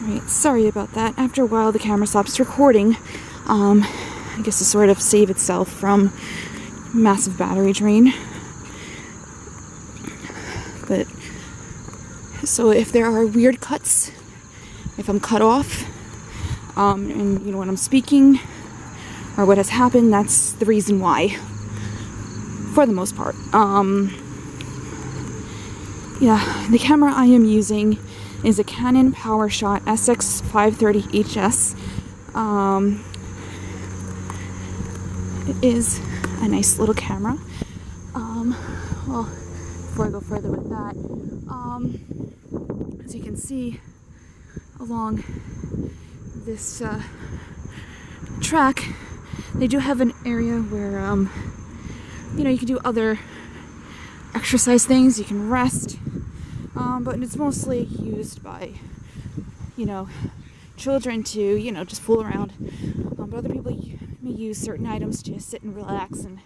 Alright, sorry about that. After a while the camera stops recording, I guess to sort of save itself from massive battery drain. But, so if there are weird cuts, if I'm cut off, and you know when I'm speaking, or what has happened, that's the reason why, for the most part. Yeah, the camera I am using is a Canon PowerShot SX530HS. It is a nice little camera. Well, before I go further with that, as you can see along this track, they do have an area where you know, you can do other exercise things, you can rest, but it's mostly used by, you know, children to, you know, just fool around, but other people may use certain items to sit and relax and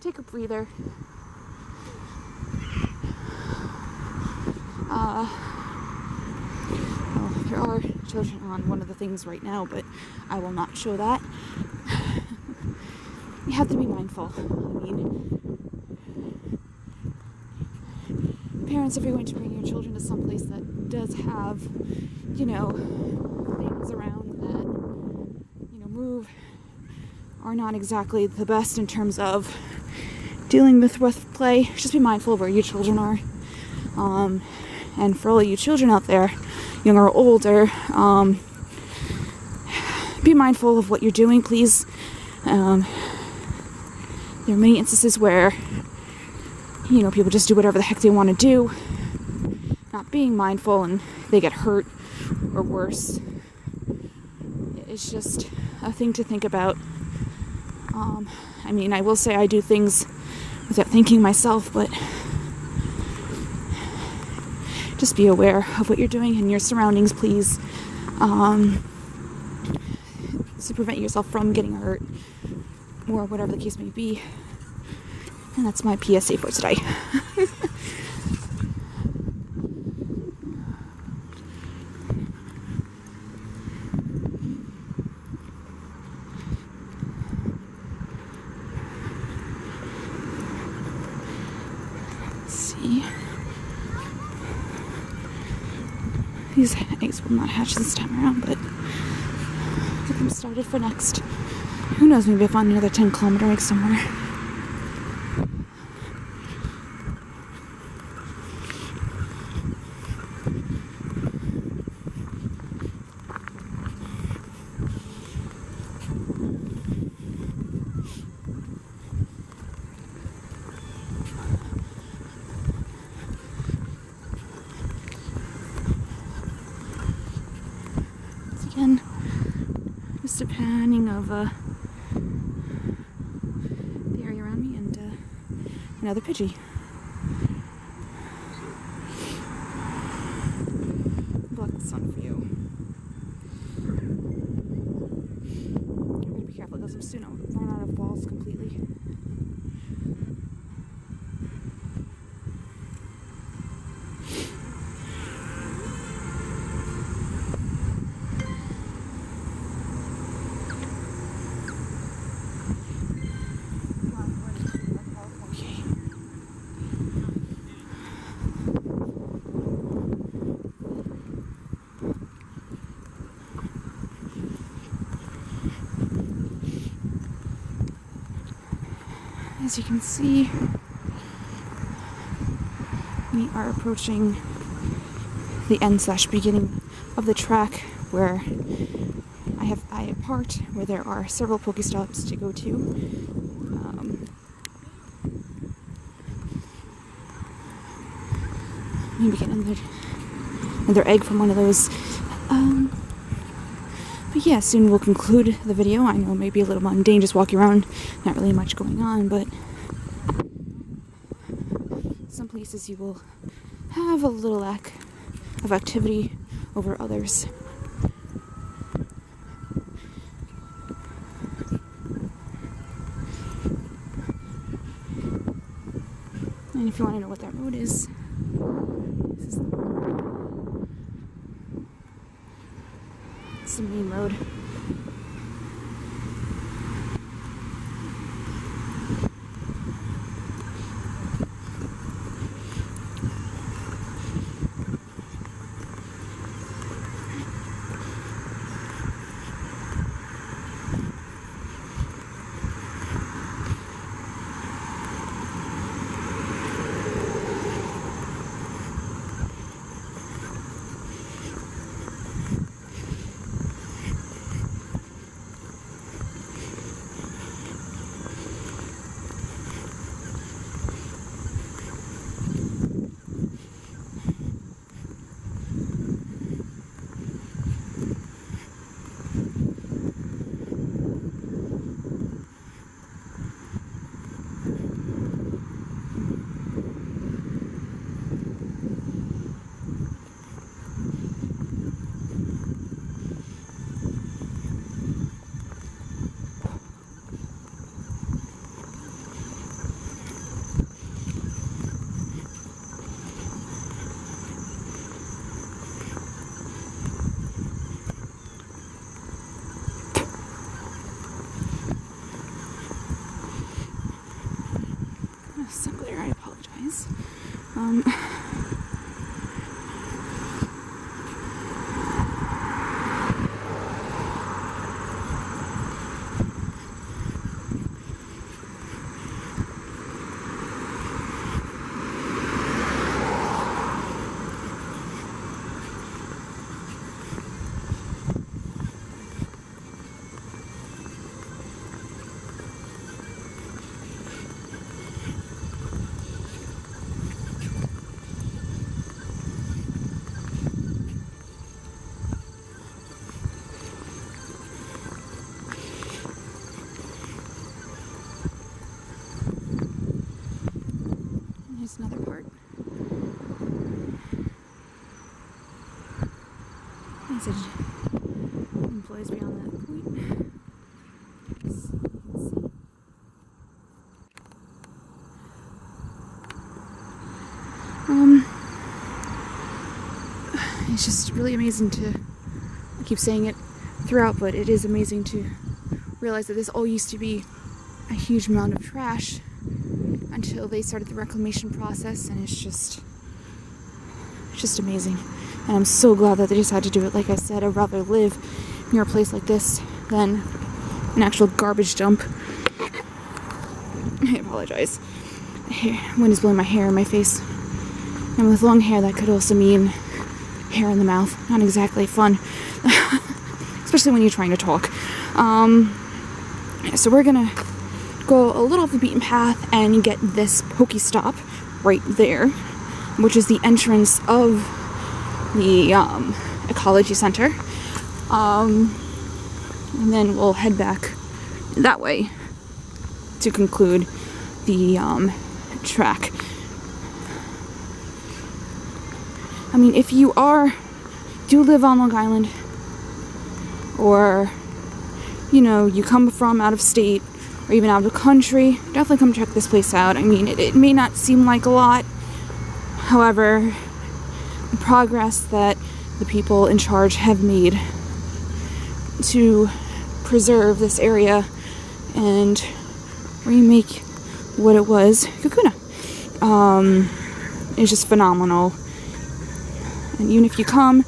take a breather. Well, there are children on one of the things right now, but I will not show that. You have to be mindful. I mean, parents, if you're going to bring your children to some place that does have, you know, things around that, you know, move, are not exactly the best in terms of dealing with play, just be mindful of where your children are. And for all of you children out there, young or older, be mindful of what you're doing, please. There are many instances where, you know, people just do whatever the heck they want to do, not being mindful, and they get hurt or worse. It's just a thing to think about. I mean, I will say I do things without thinking myself, but just be aware of what you're doing and your surroundings, please, to prevent yourself from getting hurt or whatever the case may be. And that's my PSA for today. Let's see. These eggs will not hatch this time around, but get them started for next. Who knows, maybe I'll find another 10-kilometer egg somewhere. Again, just a panning of the area around me and another Pidgey. Block the sun for you. I'm gonna be careful because I'm soon I'll run out of balls completely. As you can see, we are approaching the end/beginning of the track where I parked, where there are several Pokestops to go to. Maybe get another egg from one of those. But yeah, soon we'll conclude the video. I know it may be a little mundane, just walking around, not really much going on, but some places you will have a little lack of activity over others. And if you want to know what that road is, this is the road. It's the main road. Simpler, I apologize. Here's another part. As it employs beyond that point. Let's see. It's just really amazing to, I keep saying it throughout, but it is amazing to realize that this all used to be a huge amount of trash until they started the reclamation process, and it's just amazing. And I'm so glad that they decided to do it. Like I said, I'd rather live near a place like this than an actual garbage dump. I apologize. Wind is blowing my hair in my face. And with long hair, that could also mean hair in the mouth. Not exactly fun. Especially when you're trying to talk. So we're gonna go a little off the beaten path and get this Pokestop right there, which is the entrance of the Ecology Center. And then we'll head back that way to conclude the track. I mean, if you do live on Long Island, or, you know, you come from out of state, or even out of the country, definitely come check this place out. I mean, it may not seem like a lot. However, the progress that the people in charge have made to preserve this area and remake what it was, Kakuna, is just phenomenal. And even if you come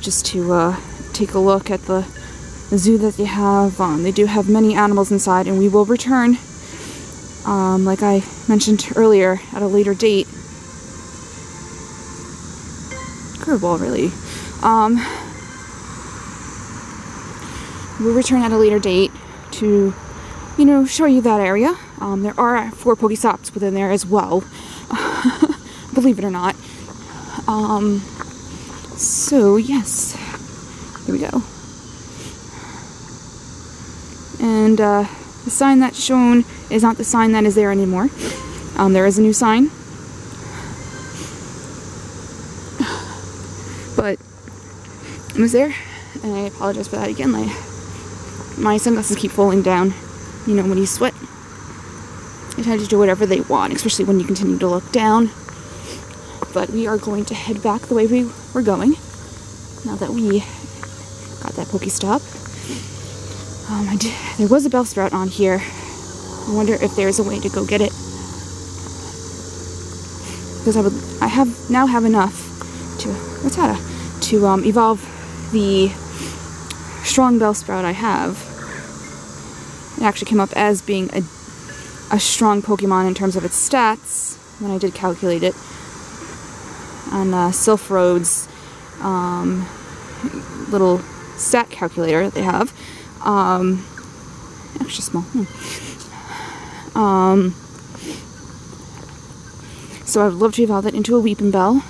just to take a look at the zoo that they have, they do have many animals inside, and we will return, like I mentioned earlier, at a later date. Curveball, really. We'll return at a later date to, you know, show you that area. There are 4 Pokestops within there as well, believe it or not. So yes, here we go. And the sign that's shown is not the sign that is there anymore. There is a new sign, but it was there, and I apologize for that again. My sunglasses keep falling down. You know, when you sweat, they tend to do whatever they want, especially when you continue to look down. But we are going to head back the way we were going, now that we got that Pokestop. There was a Bellsprout on here. I wonder if there's a way to go get it. Because I now have enough to evolve the strong Bellsprout I have. It actually came up as being a strong Pokemon in terms of its stats when I did calculate it on Sylph Road's little stat calculator that they have. Extra small. So I would love to evolve that into a Weeping Bell,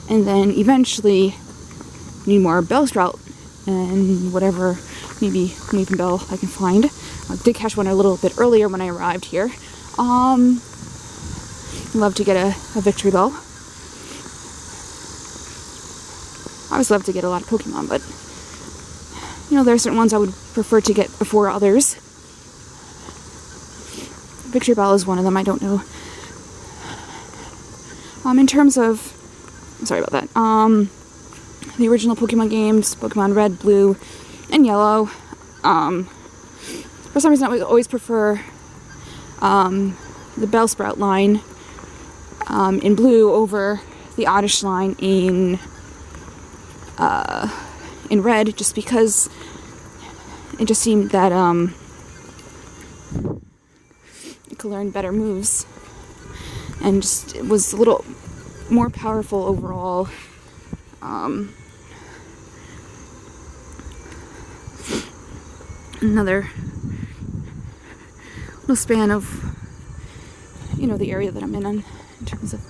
and then eventually need more Bellsprout and whatever, maybe Weeping Bell I can find. I did catch one a little bit earlier when I arrived here. Love to get a Victory Bell. I always love to get a lot of Pokemon, but there are certain ones I would prefer to get before others. Victory Bell is one of them. I don't know. In terms of, sorry about that. The original Pokemon games, Pokemon Red, Blue, and Yellow. For some reason, I would always prefer the Bellsprout line in Blue over the Oddish line in Red, just because it just seemed that it could learn better moves, and just it was a little more powerful overall. Another little span of the area that I'm in terms of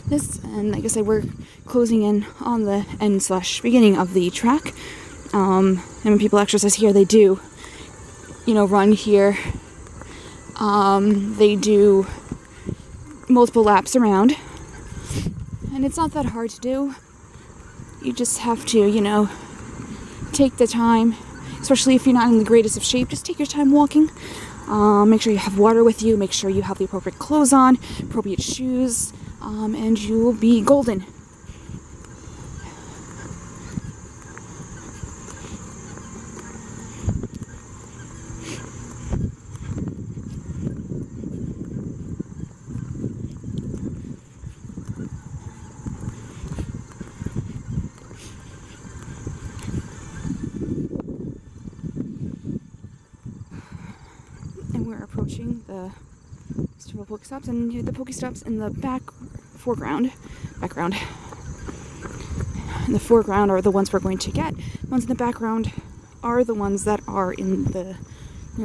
this, and like I said, we're closing in on the end/beginning of the track. And when people exercise here, they do run here. They do multiple laps around, and it's not that hard to do. You just have to take the time, especially if you're not in the greatest of shape. Just take your time walking. Make sure you have water with you, make sure you have the appropriate clothes on, appropriate shoes, and you will be golden. We're approaching the several Pokestops, and the Pokestops in the background. In the foreground are the ones we're going to get. The ones in the background are the ones that are in the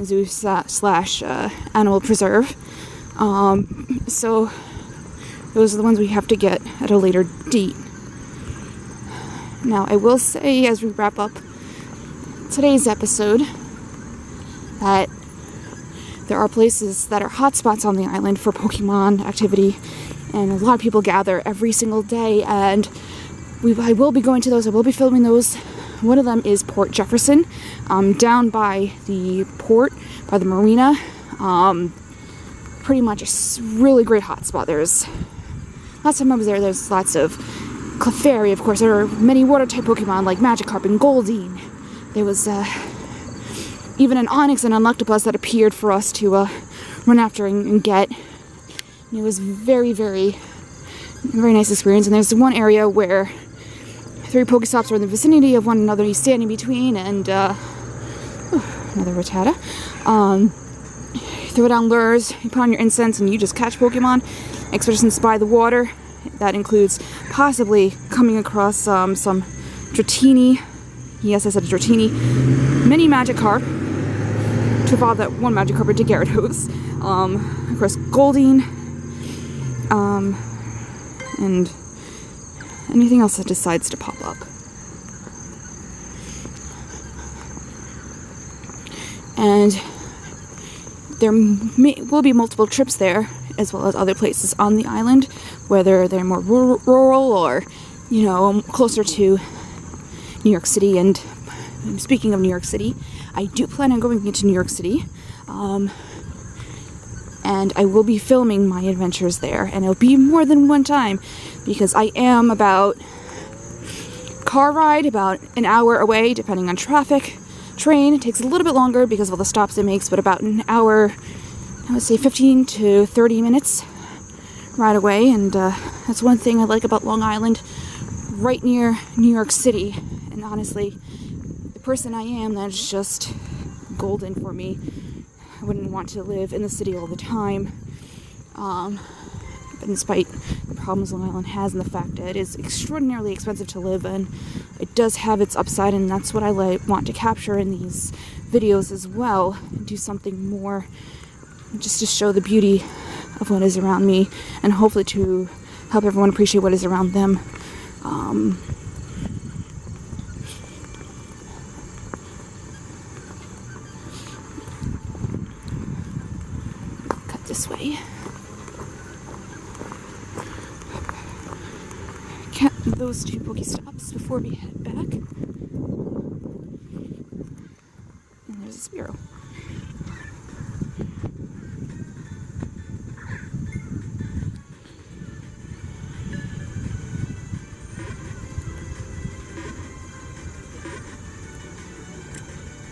zoo slash animal preserve. So those are the ones we have to get at a later date. Now, I will say as we wrap up today's episode that there are places that are hotspots on the island for Pokemon activity, and a lot of people gather every single day, and I will be going to those. I will be filming those. One of them is Port Jefferson, down by the port, by the marina. Pretty much a really great hotspot. Last time I was there, there's lots of Clefairy, of course. There are many water-type Pokemon like Magikarp and Goldeen. There was even an Onix and an Electabuzz that appeared for us to run after and get. And it was very, very, very nice experience. And there's one area where 3 Pokestops are in the vicinity of one another. You stand in between, and another Rattata. You throw down lures, you put on your incense, and you just catch Pokemon. Expeditions by the water. That includes possibly coming across some Dratini. Yes, I said Dratini. Mini Magikarp. To evolve that one Magikarp into Gyarados. Of course, Goldeen. And anything else that decides to pop up. And there will be multiple trips there, as well as other places on the island, whether they're more rural or, closer to New York City. And speaking of New York City, I do plan on going into New York City, and I will be filming my adventures there, and it'll be more than one time, because I am about car ride, about an hour away, depending on traffic. Train takes a little bit longer because of all the stops it makes, but about an hour, I would say 15 to 30 minutes ride away. And that's one thing I like about Long Island, right near New York City. And honestly, the person I am, that's just golden for me. I wouldn't want to live in the city all the time. But despite the problems Long Island has and the fact that it is extraordinarily expensive to live in, it does have its upside, and that's what I want to capture in these videos as well. Do something more just to show the beauty of what is around me, and hopefully to help everyone appreciate what is around them. Cut this way. Those two Pokestops before we head back. And there's a sparrow.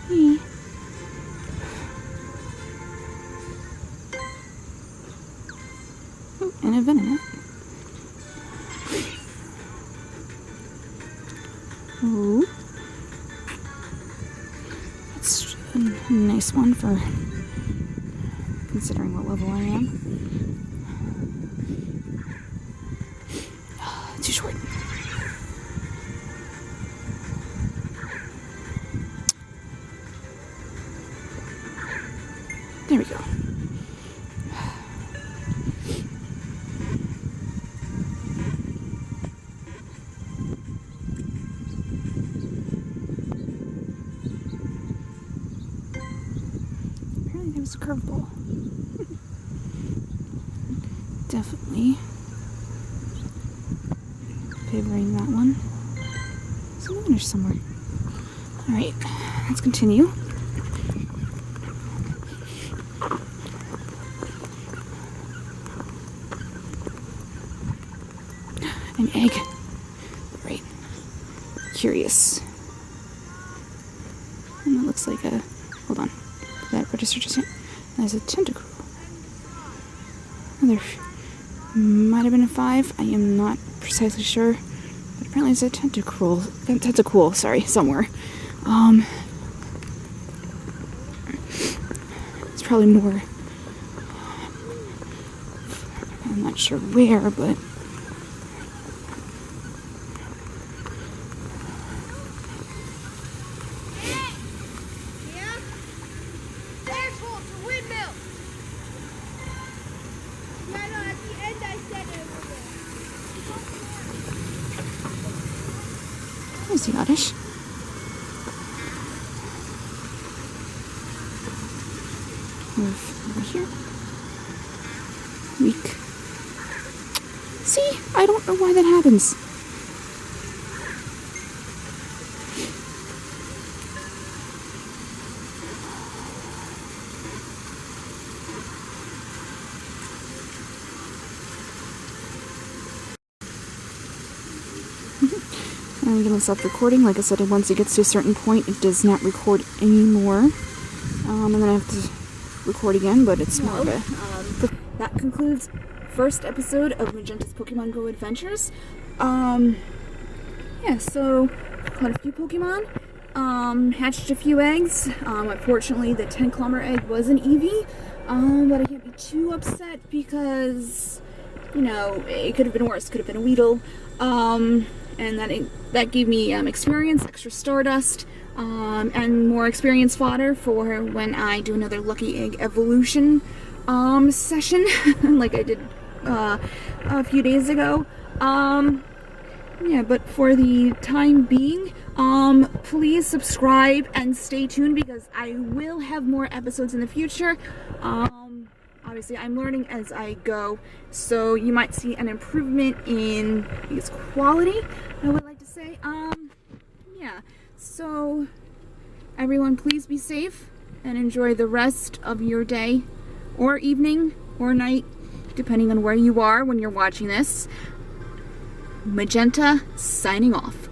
Hey. Oh, and a venomite. Ooh. That's a nice one for considering what level I am. Too short. There we go. There was a curveball. Definitely favoring that one. There's another one somewhere. Alright, let's continue. An egg. Right. Curious. And that looks like a... Hold on. That register just yet? There's a tentacle. There might have been a 5. I am not precisely sure, but apparently it's a tentacle. Sorry, somewhere. It's probably more. I'm not sure where, but. There's the oddish. Move over here. Weak. See? I don't know why that happens. I'm going to stop recording. Like I said, once it gets to a certain point, it does not record anymore. And then I have to record again, but it's more of a... that concludes first episode of Magenta's Pokemon Go Adventures. Yeah, so caught a few Pokemon, hatched a few eggs. Unfortunately, the 10-kilometer egg was an Eevee, but I can't be too upset because, you know, it could have been worse. It could have been a Weedle. And that gave me experience, extra Stardust, and more experience fodder for when I do another Lucky Egg Evolution session, like I did a few days ago. Yeah, but for the time being, please subscribe and stay tuned because I will have more episodes in the future. Obviously, I'm learning as I go, so you might see an improvement in its quality, I would like to say. Yeah, so everyone please be safe and enjoy the rest of your day or evening or night, depending on where you are when you're watching this. Magenta signing off.